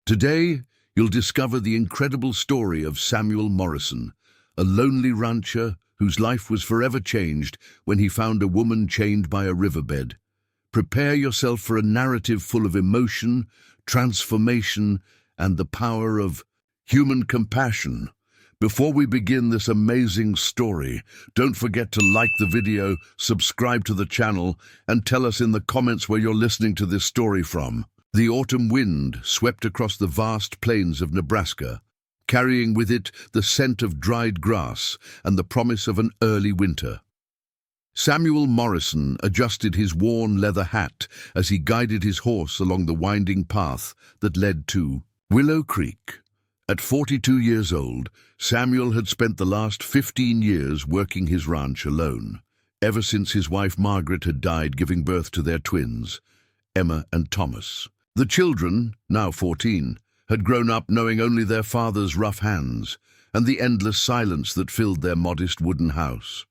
Today, you'll discover the incredible story of Samuel Morrison, a lonely rancher whose life was forever changed when he found a woman chained by a riverbed. Prepare yourself for a narrative full of emotion, transformation, and the power of human compassion. Before we begin this amazing story, don't forget to like the video, subscribe to the channel, and tell us in the comments where you're listening to this story from. The autumn wind swept across the vast plains of Nebraska, carrying with it the scent of dried grass and the promise of an early winter. Samuel Morrison adjusted his worn leather hat as he guided his horse along the winding path that led to Willow Creek. At 42 years old, Samuel had spent the last 15 years working his ranch alone, ever since his wife Margaret had died giving birth to their twins, Emma and Thomas. The children, now 14, had grown up knowing only their father's rough hands and the endless silence that filled their modest wooden house.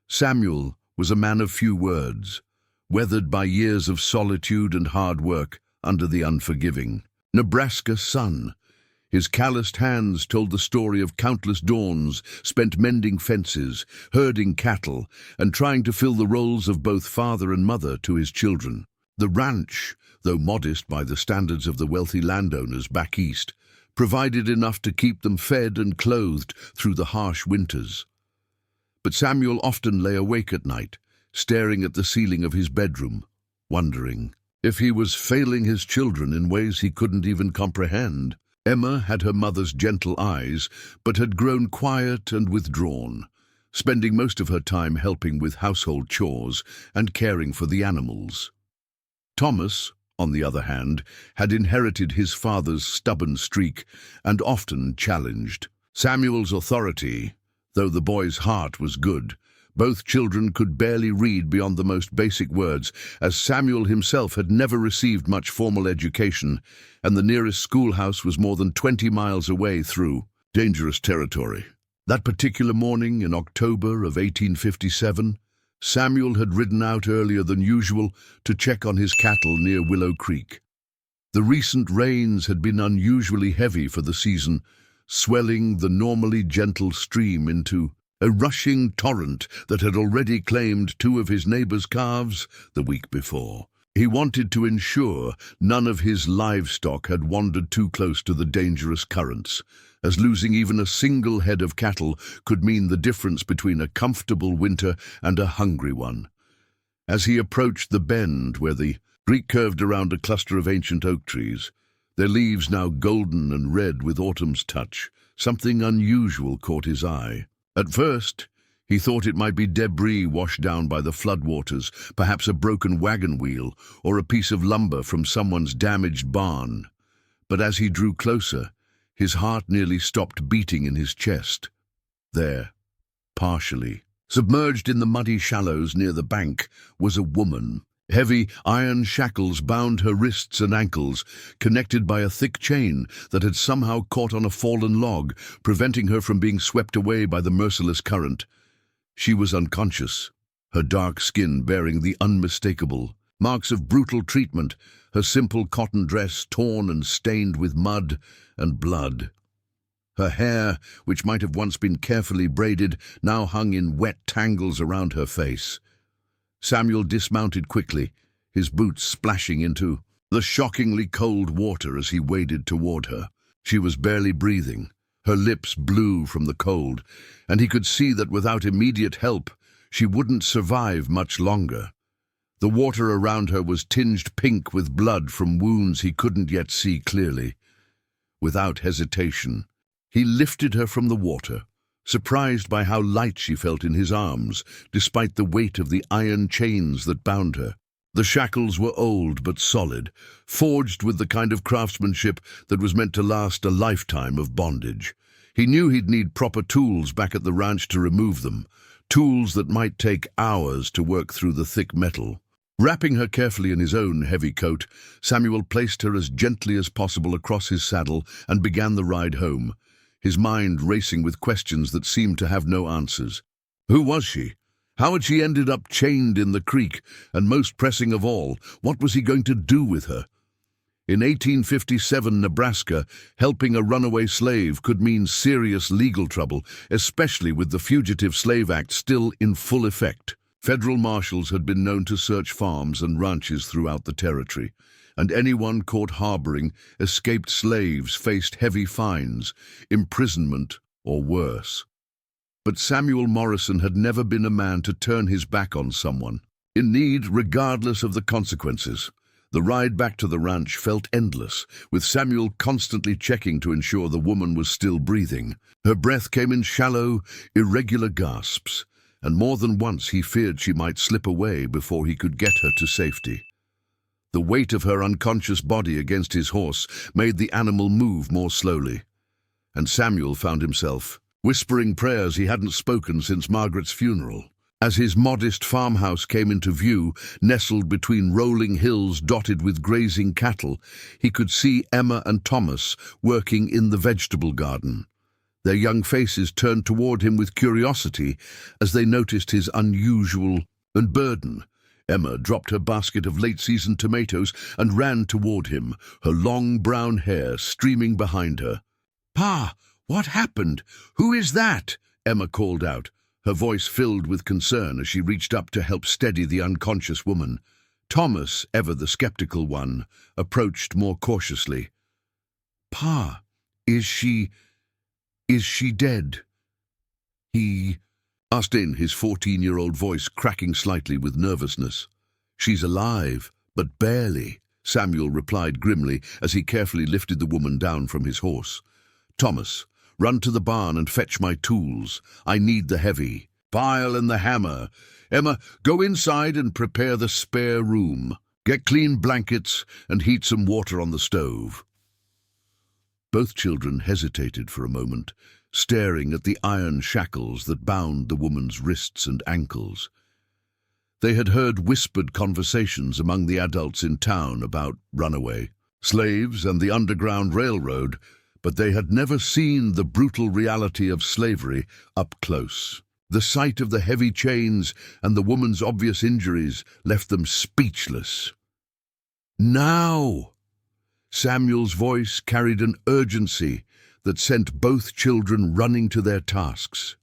Samuel was a man of few words, weathered by years of solitude and hard work under the unforgiving Nebraska sun. His calloused hands told the story of countless dawns spent mending fences, herding cattle, and trying to fill the roles of both father and mother to his children. The ranch, though modest by the standards of the wealthy landowners back east, provided enough to keep them fed and clothed through the harsh winters. But Samuel often lay awake at night, staring at the ceiling of his bedroom, wondering if he was failing his children in ways he couldn't even comprehend. Emma had her mother's gentle eyes, but had grown quiet and withdrawn, spending most of her time helping with household chores and caring for the animals. Thomas, on the other hand, had inherited his father's stubborn streak and often challenged Samuel's authority. Though the boy's heart was good, both children could barely read beyond the most basic words, as Samuel himself had never received much formal education, and the nearest schoolhouse was more than 20 miles away through dangerous territory. That particular morning in October of 1857, Samuel had ridden out earlier than usual to check on his cattle near Willow Creek. The recent rains had been unusually heavy for the season, swelling the normally gentle stream into a rushing torrent that had already claimed two of his neighbor's calves the week before. He wanted to ensure none of his livestock had wandered too close to the dangerous currents, as losing even a single head of cattle could mean the difference between a comfortable winter and a hungry one. As he approached the bend where the creek curved around a cluster of ancient oak trees, their leaves now golden and red with autumn's touch, something unusual caught his eye. At first, he thought it might be debris washed down by the floodwaters, perhaps a broken wagon wheel or a piece of lumber from someone's damaged barn. But as he drew closer, his heart nearly stopped beating in his chest. There, partially submerged in the muddy shallows near the bank, was a woman. Heavy iron shackles bound her wrists and ankles, connected by a thick chain that had somehow caught on a fallen log, preventing her from being swept away by the merciless current. She was unconscious, her dark skin bearing the unmistakable marks of brutal treatment, her simple cotton dress torn and stained with mud and blood. Her hair, which might have once been carefully braided, now hung in wet tangles around her face. Samuel dismounted quickly, his boots splashing into the shockingly cold water as he waded toward her. She was barely breathing, her lips blue from the cold, and he could see that without immediate help, she wouldn't survive much longer. The water around her was tinged pink with blood from wounds he couldn't yet see clearly. Without hesitation, he lifted her from the water, surprised by how light she felt in his arms, despite the weight of the iron chains that bound her. The shackles were old but solid, forged with the kind of craftsmanship that was meant to last a lifetime of bondage. He knew he'd need proper tools back at the ranch to remove them, tools that might take hours to work through the thick metal. Wrapping her carefully in his own heavy coat, Samuel placed her as gently as possible across his saddle and began the ride home, his mind racing with questions that seemed to have no answers. Who was she? How had she ended up chained in the creek? And most pressing of all, what was he going to do with her? In 1857 Nebraska, helping a runaway slave could mean serious legal trouble, especially with the Fugitive Slave Act still in full effect. Federal marshals had been known to search farms and ranches throughout the territory, and anyone caught harboring escaped slaves faced heavy fines, imprisonment, or worse. But Samuel Morrison had never been a man to turn his back on someone in need, regardless of the consequences. The ride back to the ranch felt endless, with Samuel constantly checking to ensure the woman was still breathing. Her breath came in shallow, irregular gasps, and more than once he feared she might slip away before he could get her to safety. The weight of her unconscious body against his horse made the animal move more slowly, and Samuel found himself whispering prayers he hadn't spoken since Margaret's funeral. As his modest farmhouse came into view, nestled between rolling hills dotted with grazing cattle, he could see Emma and Thomas working in the vegetable garden. Their young faces turned toward him with curiosity as they noticed his unusual burden. Emma dropped her basket of late-season tomatoes and ran toward him, her long brown hair streaming behind her. "Pa, what happened? Who is that?" Emma called out, her voice filled with concern as she reached up to help steady the unconscious woman. Thomas, ever the skeptical one, approached more cautiously. "Pa, is she dead?" He asked in, his 14-year-old voice cracking slightly with nervousness. "She's alive, but barely," Samuel replied grimly as he carefully lifted the woman down from his horse. "Thomas, run to the barn and fetch my tools. I need the heavy file and the hammer. Emma, go inside and prepare the spare room. Get clean blankets and heat some water on the stove." Both children hesitated for a moment, staring at the iron shackles that bound the woman's wrists and ankles. They had heard whispered conversations among the adults in town about runaway slaves and the Underground Railroad, but they had never seen the brutal reality of slavery up close. The sight of the heavy chains and the woman's obvious injuries left them speechless. "Now!" Samuel's voice carried an urgency that sent both children running to their tasks.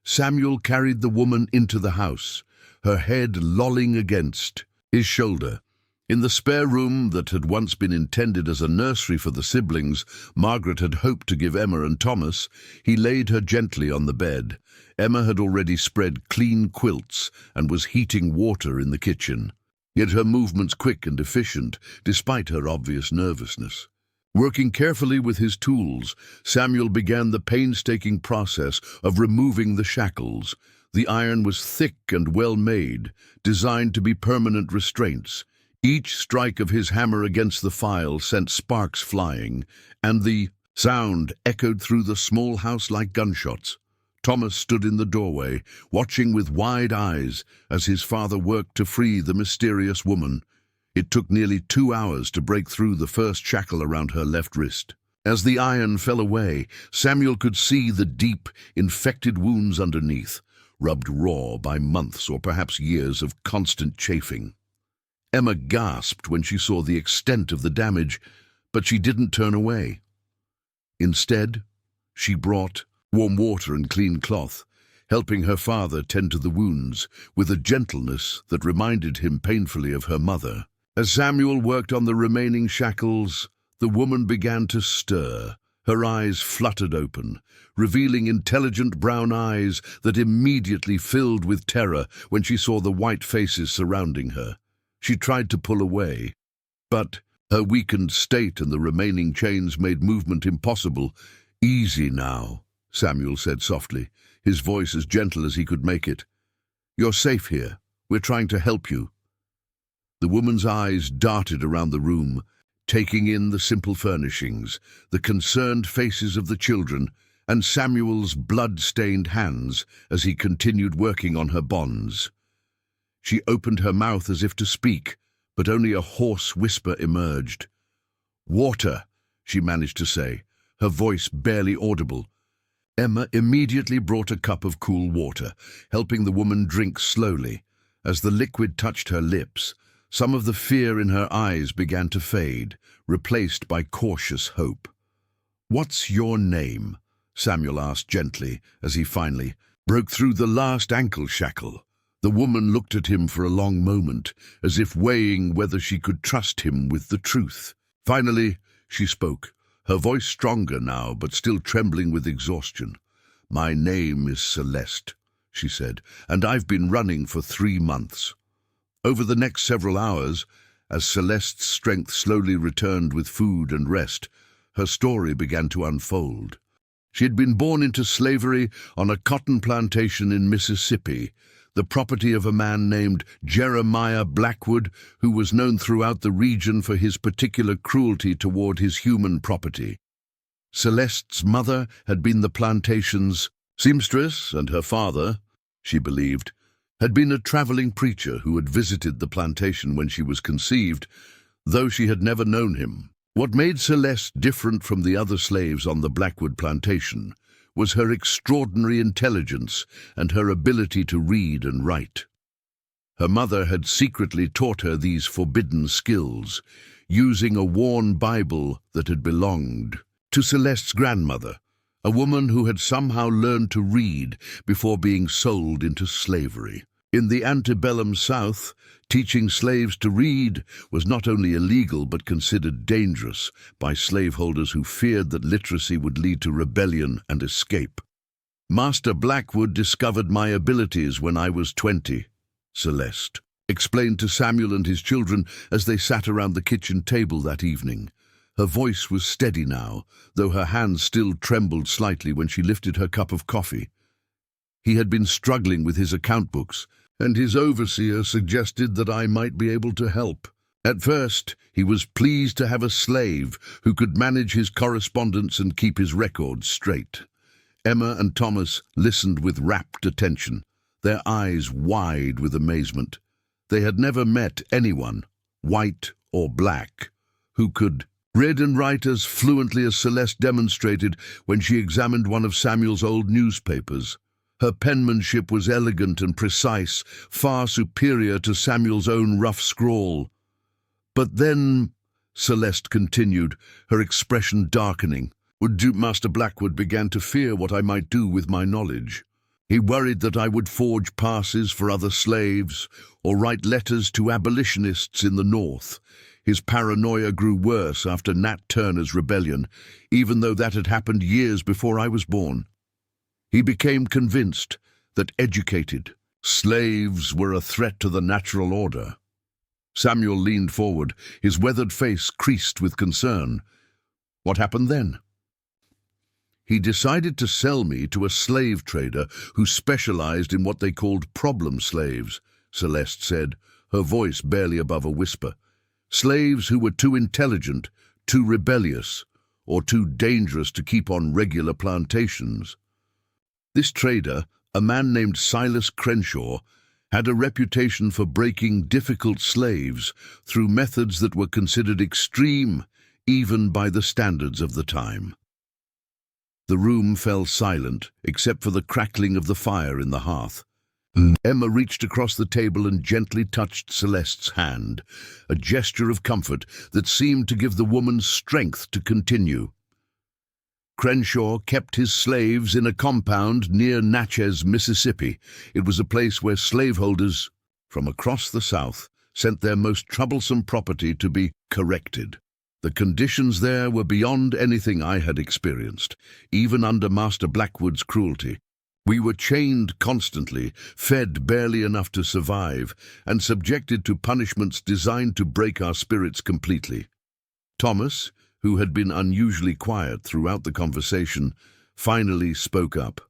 Samuel carried the woman into the house, her head lolling against his shoulder. In the spare room that had once been intended as a nursery for the siblings Margaret had hoped to give Emma and Thomas, he laid her gently on the bed. Emma had already spread clean quilts and was heating water in the kitchen. Yet her movements quick and efficient, despite her obvious nervousness. Working carefully with his tools, Samuel began the painstaking process of removing the shackles. The iron was thick and well made, designed to be permanent restraints. Each strike of his hammer against the file sent sparks flying, and the sound echoed through the small house like gunshots. Thomas stood in the doorway, watching with wide eyes as his father worked to free the mysterious woman. It took nearly 2 hours to break through the first shackle around her left wrist. As the iron fell away, Samuel could see the deep, infected wounds underneath, rubbed raw by months or perhaps years of constant chafing. Emma gasped when she saw the extent of the damage, but she didn't turn away. Instead, she brought warm water and clean cloth, helping her father tend to the wounds with a gentleness that reminded him painfully of her mother. As Samuel worked on the remaining shackles, the woman began to stir. Her eyes fluttered open, revealing intelligent brown eyes that immediately filled with terror when she saw the white faces surrounding her. She tried to pull away, but her weakened state and the remaining chains made movement impossible. "Easy now," Samuel said softly, his voice as gentle as he could make it. "You're safe here. We're trying to help you." The woman's eyes darted around the room, taking in the simple furnishings, the concerned faces of the children, and Samuel's blood-stained hands as he continued working on her bonds. She opened her mouth as if to speak, but only a hoarse whisper emerged. "Water," she managed to say, her voice barely audible. Emma immediately brought a cup of cool water, helping the woman drink slowly. As the liquid touched her lips, Some of the fear in her eyes began to fade, replaced by cautious hope. "What's your name?" Samuel asked gently as he finally broke through the last ankle shackle. The woman looked at him for a long moment, as if weighing whether she could trust him with the truth. Finally, she spoke, her voice stronger now, but still trembling with exhaustion. "My name is Celeste," she said, "and I've been running for 3 months." Over the next several hours, as Celeste's strength slowly returned with food and rest, her story began to unfold. She had been born into slavery on a cotton plantation in Mississippi, the property of a man named Jeremiah Blackwood, who was known throughout the region for his particular cruelty toward his human property. Celeste's mother had been the plantation's seamstress, and her father, she believed, had been a traveling preacher who had visited the plantation when she was conceived, though she had never known him. What made Celeste different from the other slaves on the Blackwood plantation was her extraordinary intelligence and her ability to read and write. Her mother had secretly taught her these forbidden skills, using a worn Bible that had belonged to Celeste's grandmother, a woman who had somehow learned to read before being sold into slavery. In the antebellum South, teaching slaves to read was not only illegal but considered dangerous by slaveholders who feared that literacy would lead to rebellion and escape. "Master Blackwood discovered my abilities when I was 20, Celeste explained to Samuel and his children as they sat around the kitchen table that evening. Her voice was steady now, though her hands still trembled slightly when she lifted her cup of coffee. He had been struggling with his account books, and his overseer suggested that I might be able to help. At first, he was pleased to have a slave who could manage his correspondence and keep his records straight. Emma and Thomas listened with rapt attention, their eyes wide with amazement. They had never met anyone, white or black, who could read and write as fluently as Celeste demonstrated when she examined one of Samuel's old newspapers. Her penmanship was elegant and precise, far superior to Samuel's own rough scrawl. "But then," Celeste continued, her expression darkening, "Master Blackwood began to fear what I might do with my knowledge. He worried that I would forge passes for other slaves or write letters to abolitionists in the North. His paranoia grew worse after Nat Turner's rebellion, even though that had happened years before I was born. He became convinced that educated slaves were a threat to the natural order." Samuel leaned forward, his weathered face creased with concern. "What happened then?" "He decided to sell me to a slave trader who specialized in what they called problem slaves," Celeste said, her voice barely above a whisper. "Slaves who were too intelligent, too rebellious, or too dangerous to keep on regular plantations. This trader, a man named Silas Crenshaw, had a reputation for breaking difficult slaves through methods that were considered extreme even by the standards of the time." The room fell silent, except for the crackling of the fire in the hearth. Emma reached across the table and gently touched Celeste's hand, a gesture of comfort that seemed to give the woman strength to continue. "Crenshaw kept his slaves in a compound near Natchez, Mississippi. It was a place where slaveholders from across the South sent their most troublesome property to be corrected. The conditions there were beyond anything I had experienced, even under Master Blackwood's cruelty. We were chained constantly, fed barely enough to survive, and subjected to punishments designed to break our spirits completely." Thomas, who had been unusually quiet throughout the conversation, finally spoke up.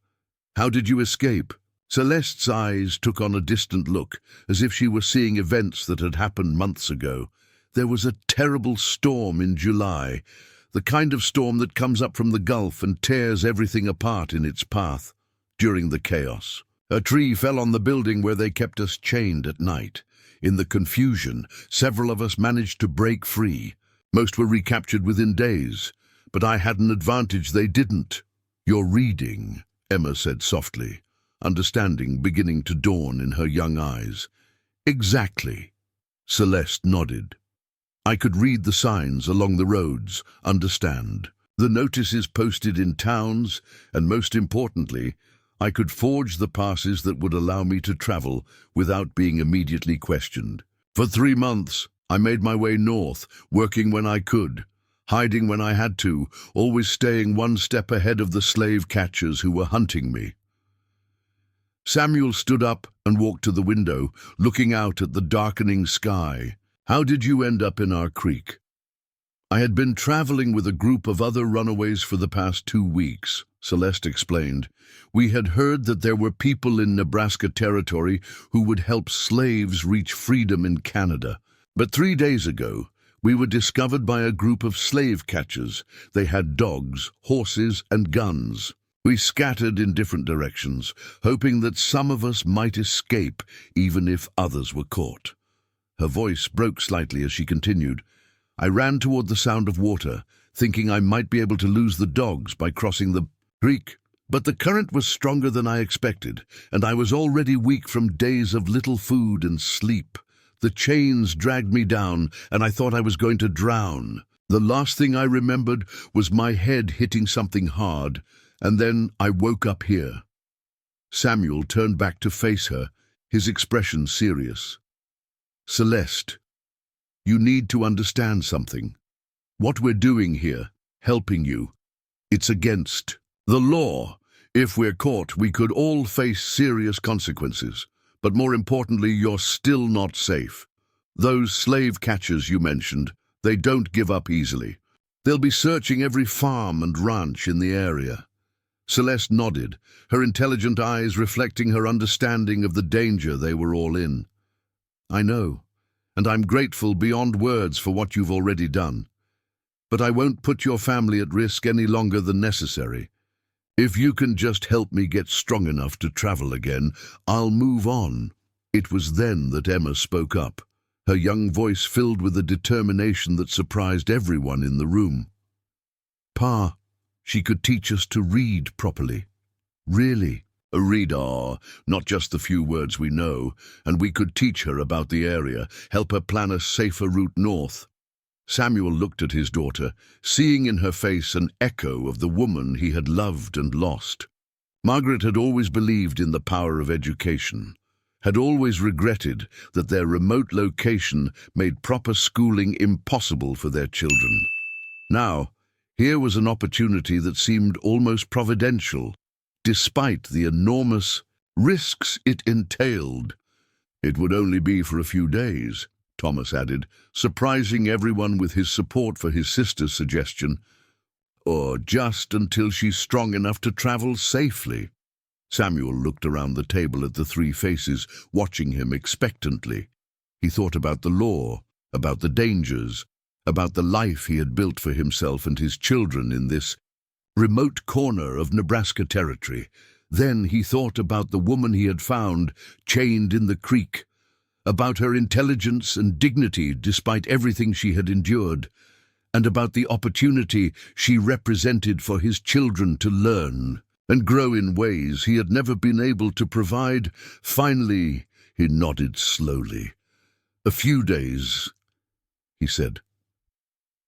"How did you escape?" Celeste's eyes took on a distant look, as if she were seeing events that had happened months ago. "There was a terrible storm in July, the kind of storm that comes up from the Gulf and tears everything apart in its path. During the chaos, a tree fell on the building where they kept us chained at night. In the confusion, several of us managed to break free. Most were recaptured within days, but I had an advantage they didn't." "You're reading," Emma said softly, understanding beginning to dawn in her young eyes. "Exactly," Celeste nodded. I could read the signs along the roads, understand the notices posted in towns, and most importantly, I could forge the passes that would allow me to travel without being immediately questioned. For 3 months, I made my way north, working when I could, hiding when I had to, always staying one step ahead of the slave catchers who were hunting me. Samuel stood up and walked to the window, looking out at the darkening sky. How did you end up in our creek? I had been traveling with a group of other runaways for the past 2 weeks, Celeste explained. We had heard that there were people in Nebraska Territory who would help slaves reach freedom in Canada. But 3 days ago, we were discovered by a group of slave catchers. They had dogs, horses, and guns. We scattered in different directions, hoping that some of us might escape, even if others were caught. Her voice broke slightly as she continued. I ran toward the sound of water, thinking I might be able to lose the dogs by crossing the creek. But the current was stronger than I expected, and I was already weak from days of little food and sleep. The chains dragged me down, and I thought I was going to drown. The last thing I remembered was my head hitting something hard, and then I woke up here. Samuel turned back to face her, his expression serious. Celeste, you need to understand something. What we're doing here, helping you, it's against the law. If we're caught, we could all face serious consequences. But more importantly, you're still not safe. Those slave catchers you mentioned, they don't give up easily. They'll be searching every farm and ranch in the area. Celeste nodded, her intelligent eyes reflecting her understanding of the danger they were all in. I know, and I'm grateful beyond words for what you've already done. But I won't put your family at risk any longer than necessary. If you can just help me get strong enough to travel again, I'll move on. It was then that Emma spoke up, her young voice filled with a determination that surprised everyone in the room. Pa, she could teach us to read properly. Really? Read, not just the few words we know, and we could teach her about the area, help her plan a safer route north. Samuel looked at his daughter, seeing in her face an echo of the woman he had loved and lost. Margaret had always believed in the power of education, had always regretted that their remote location made proper schooling impossible for their children. Now, here was an opportunity that seemed almost providential, despite the enormous risks it entailed. It would only be for a few days, Thomas added, surprising everyone with his support for his sister's suggestion. Or just until she's strong enough to travel safely. Samuel looked around the table at the 3 faces, watching him expectantly. He thought about the law, about the dangers, about the life he had built for himself and his children in this remote corner of Nebraska Territory. Then he thought about the woman he had found, chained in the creek, about her intelligence and dignity despite everything she had endured, and about the opportunity she represented for his children to learn and grow in ways he had never been able to provide. Finally, he nodded slowly. A few days, he said.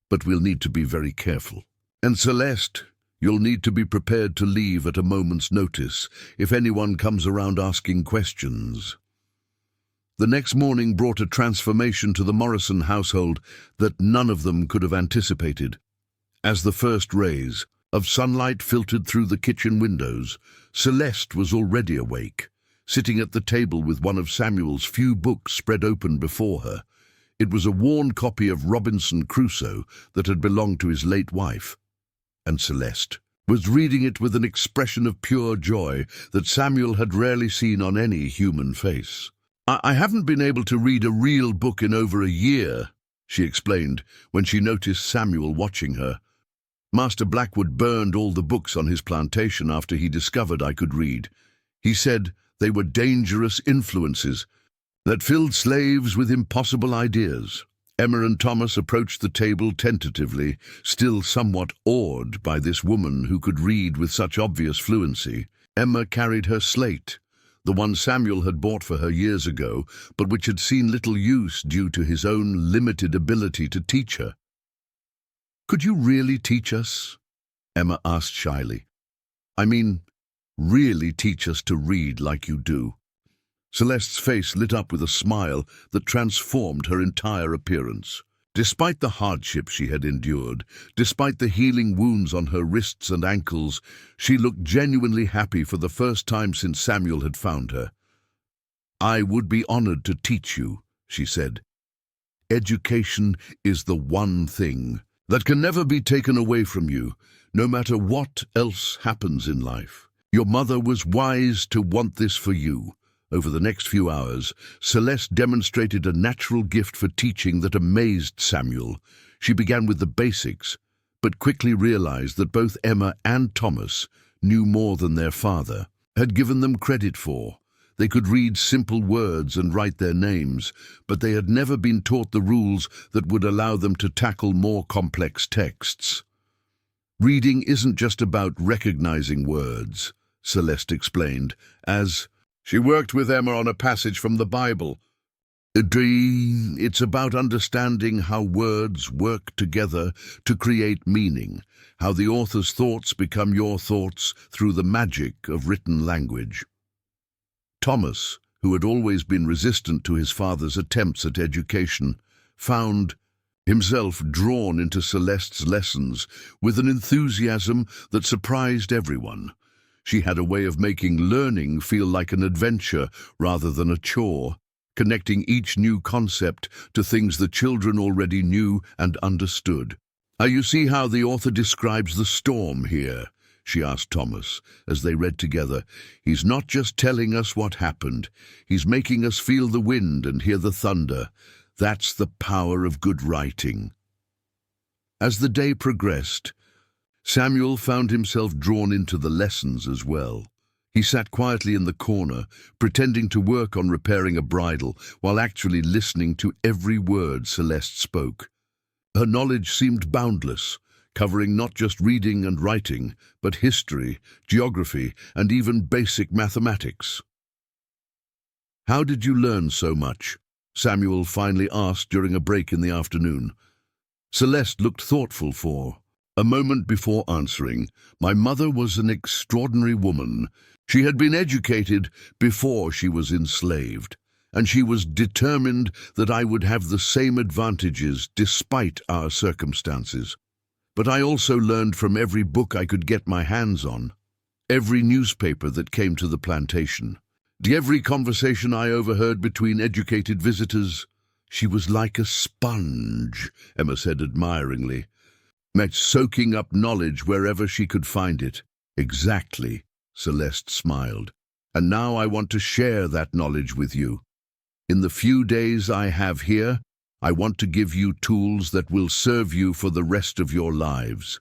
But we'll need to be very careful. And Celeste, you'll need to be prepared to leave at a moment's notice if anyone comes around asking questions. The next morning brought a transformation to the Morrison household that none of them could have anticipated. As the first rays of sunlight filtered through the kitchen windows, Celeste was already awake, sitting at the table with one of Samuel's few books spread open before her. It was a worn copy of Robinson Crusoe that had belonged to his late wife, and Celeste was reading it with an expression of pure joy that Samuel had rarely seen on any human face. I haven't been able to read a real book in over a year, she explained when she noticed Samuel watching her. Master Blackwood burned all the books on his plantation after he discovered I could read. He said they were dangerous influences that filled slaves with impossible ideas. Emma and Thomas approached the table tentatively, still somewhat awed by this woman who could read with such obvious fluency. Emma carried her slate, the one Samuel had bought for her years ago, but which had seen little use due to his own limited ability to teach her. "Could you really teach us?" Emma asked shyly. "I mean, really teach us to read like you do?" Celeste's face lit up with a smile that transformed her entire appearance. Despite the hardship she had endured, despite the healing wounds on her wrists and ankles, she looked genuinely happy for the first time since Samuel had found her. "I would be honored to teach you," she said. "Education is the one thing that can never be taken away from you, no matter what else happens in life. Your mother was wise to want this for you." Over the next few hours, Celeste demonstrated a natural gift for teaching that amazed Samuel. She began with the basics, but quickly realized that both Emma and Thomas knew more than their father had given them credit for. They could read simple words and write their names, but they had never been taught the rules that would allow them to tackle more complex texts. "Reading isn't just about recognizing words," Celeste explained, as she worked with Emma on a passage from the Bible. "It's about understanding how words work together to create meaning, how the author's thoughts become your thoughts through the magic of written language." Thomas, who had always been resistant to his father's attempts at education, found himself drawn into Celeste's lessons with an enthusiasm that surprised everyone. She had a way of making learning feel like an adventure rather than a chore, connecting each new concept to things the children already knew and understood. "You see how the author describes the storm here?" she asked Thomas, as they read together. "He's not just telling us what happened. He's making us feel the wind and hear the thunder. That's the power of good writing." As the day progressed, Samuel found himself drawn into the lessons as well. He sat quietly in the corner, pretending to work on repairing a bridle, while actually listening to every word Celeste spoke. Her knowledge seemed boundless, covering not just reading and writing, but history, geography, and even basic mathematics. "How did you learn so much?" Samuel finally asked during a break in the afternoon. Celeste looked thoughtful for a moment before answering. "My mother was an extraordinary woman. She had been educated before she was enslaved, and she was determined that I would have the same advantages despite our circumstances. But I also learned from every book I could get my hands on, every newspaper that came to the plantation, every conversation I overheard between educated visitors. She was like a sponge," Emma said admiringly, soaking up knowledge wherever she could find it." "Exactly," Celeste smiled. "And now I want to share that knowledge with you. In the few days I have here, I want to give you tools that will serve you for the rest of your lives."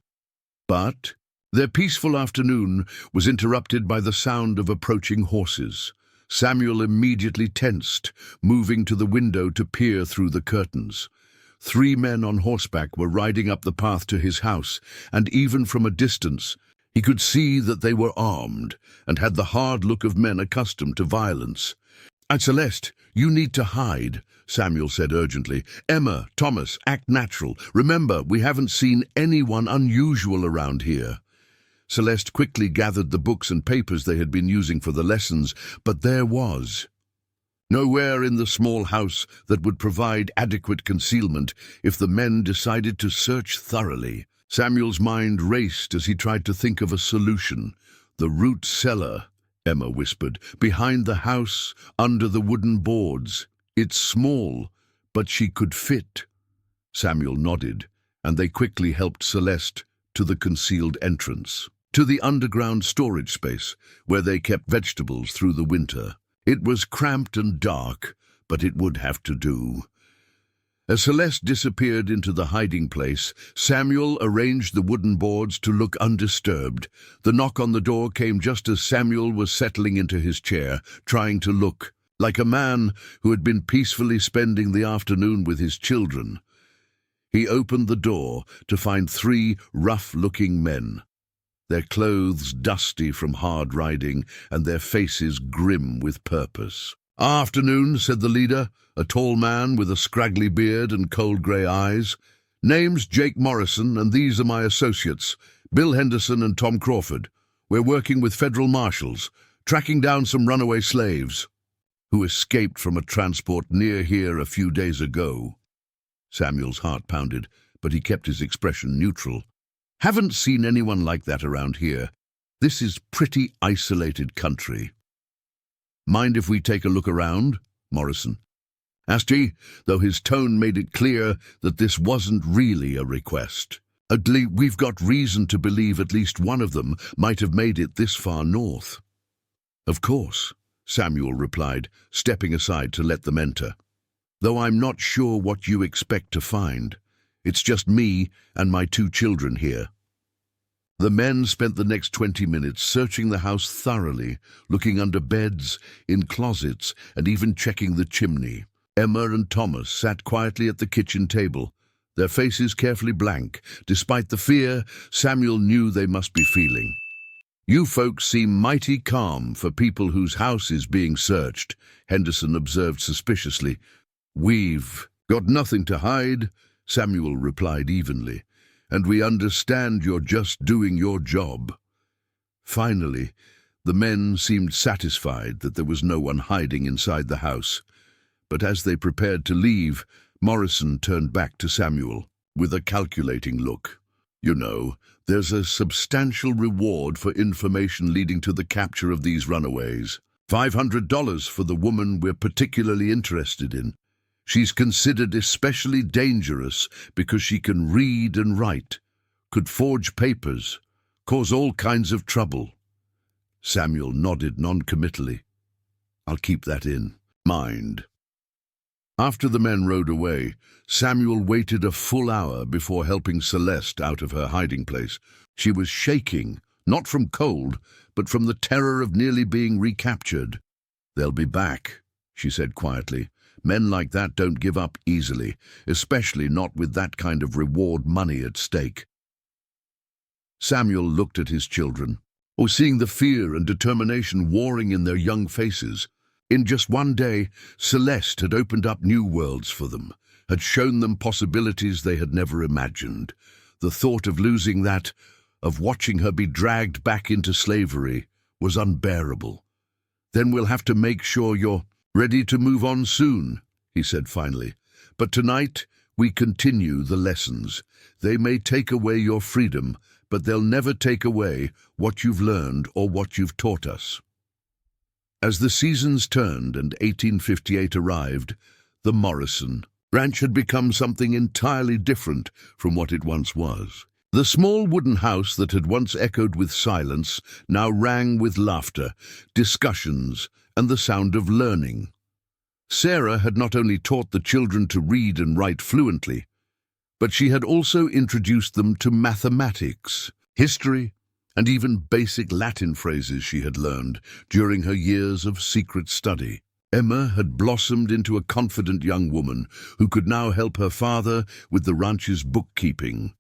But their peaceful afternoon was interrupted by the sound of approaching horses. Samuel immediately tensed, moving to the window to peer through the curtains. 3 men on horseback were riding up the path to his house, and even from a distance, he could see that they were armed and had the hard look of men accustomed to violence. "Celeste, you need to hide," Samuel said urgently. "Emma, Thomas, act natural. Remember, we haven't seen anyone unusual around here." Celeste quickly gathered the books and papers they had been using for the lessons, but there was nowhere in the small house that would provide adequate concealment if the men decided to search thoroughly. Samuel's mind raced as he tried to think of a solution. "The root cellar," Emma whispered, "behind the house, under the wooden boards. It's small, but she could fit." Samuel nodded, and they quickly helped Celeste to the concealed entrance, to the underground storage space where they kept vegetables through the winter. It was cramped and dark, but it would have to do. As Celeste disappeared into the hiding place, Samuel arranged the wooden boards to look undisturbed. The knock on the door came just as Samuel was settling into his chair, trying to look like a man who had been peacefully spending the afternoon with his children. He opened the door to find 3 rough-looking men. their clothes dusty from hard riding and their faces grim with purpose. "Afternoon," said the leader, a tall man with a scraggly beard and cold grey eyes. "Name's Jake Morrison, and these are my associates, Bill Henderson and Tom Crawford. We're working with federal marshals, tracking down some runaway slaves who escaped from a transport near here a few days ago." Samuel's heart pounded, but he kept his expression neutral. "Haven't seen anyone like that around here. This is pretty isolated country." "Mind if we take a look around?" Morrison asked he, though his tone made it clear that this wasn't really a request. "We've got reason to believe at least one of them might have made it this far north." "Of course," Samuel replied, stepping aside to let them enter. "Though I'm not sure what you expect to find. It's just me and my 2 children here." The men spent the next 20 minutes searching the house thoroughly, looking under beds, in closets, and even checking the chimney. Emma and Thomas sat quietly at the kitchen table, their faces carefully blank, despite the fear Samuel knew they must be feeling. "You folks seem mighty calm for people whose house is being searched," Henderson observed suspiciously. "We've got nothing to hide," Samuel replied evenly, "and we understand you're just doing your job." Finally, the men seemed satisfied that there was no one hiding inside the house. But as they prepared to leave, Morrison turned back to Samuel with a calculating look. "You know, there's a substantial reward for information leading to the capture of these runaways. $500 for the woman we're particularly interested in. She's considered especially dangerous because she can read and write, could forge papers, cause all kinds of trouble." Samuel nodded non-committally. "I'll keep that in mind." After the men rode away, Samuel waited a full hour before helping Celeste out of her hiding place. She was shaking, not from cold, but from the terror of nearly being recaptured. "They'll be back," she said quietly. "Men like that don't give up easily, especially not with that kind of reward money at stake." Samuel looked at his children, seeing the fear and determination warring in their young faces. In just one day, Celeste had opened up new worlds for them, had shown them possibilities they had never imagined. The thought of losing that, of watching her be dragged back into slavery, was unbearable. "Then we'll have to make sure you're ready to move on soon," he said finally. "But tonight, we continue the lessons. They may take away your freedom, but they'll never take away what you've learned or what you've taught us." As the seasons turned and 1858 arrived, the Morrison ranch had become something entirely different from what it once was. The small wooden house that had once echoed with silence now rang with laughter, discussions, and the sound of learning. Sarah had not only taught the children to read and write fluently, but she had also introduced them to mathematics, history, and even basic Latin phrases she had learned during her years of secret study. Emma had blossomed into a confident young woman who could now help her father with the ranch's bookkeeping,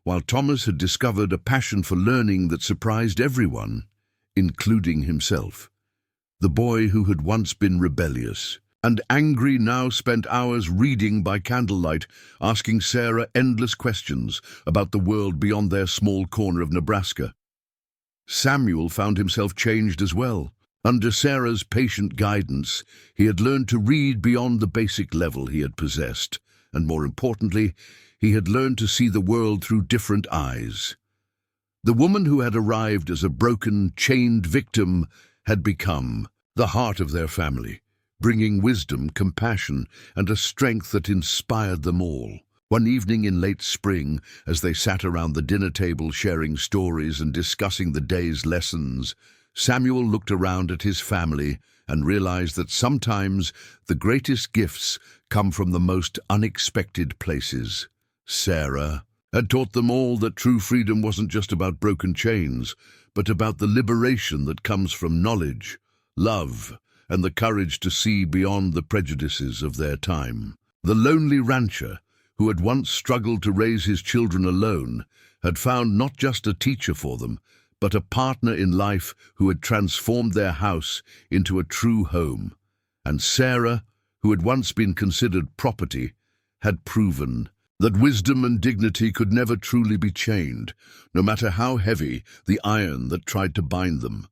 while Thomas had discovered a passion for learning that surprised everyone, including himself. The boy who had once been rebellious and angry now spent hours reading by candlelight, asking Sarah endless questions about the world beyond their small corner of Nebraska. Samuel found himself changed as well. Under Sarah's patient guidance, he had learned to read beyond the basic level he had possessed, and more importantly, he had learned to see the world through different eyes. The woman who had arrived as a broken, chained victim had become the heart of their family, bringing wisdom, compassion, and a strength that inspired them all. One evening in late spring, as they sat around the dinner table sharing stories and discussing the day's lessons, Samuel looked around at his family and realized that sometimes the greatest gifts come from the most unexpected places. Sarah had taught them all that true freedom wasn't just about broken chains, but about the liberation that comes from knowledge, love, and the courage to see beyond the prejudices of their time. The lonely rancher, who had once struggled to raise his children alone, had found not just a teacher for them, but a partner in life who had transformed their house into a true home. And Sarah, who had once been considered property, had proven that wisdom and dignity could never truly be chained, no matter how heavy the iron that tried to bind them.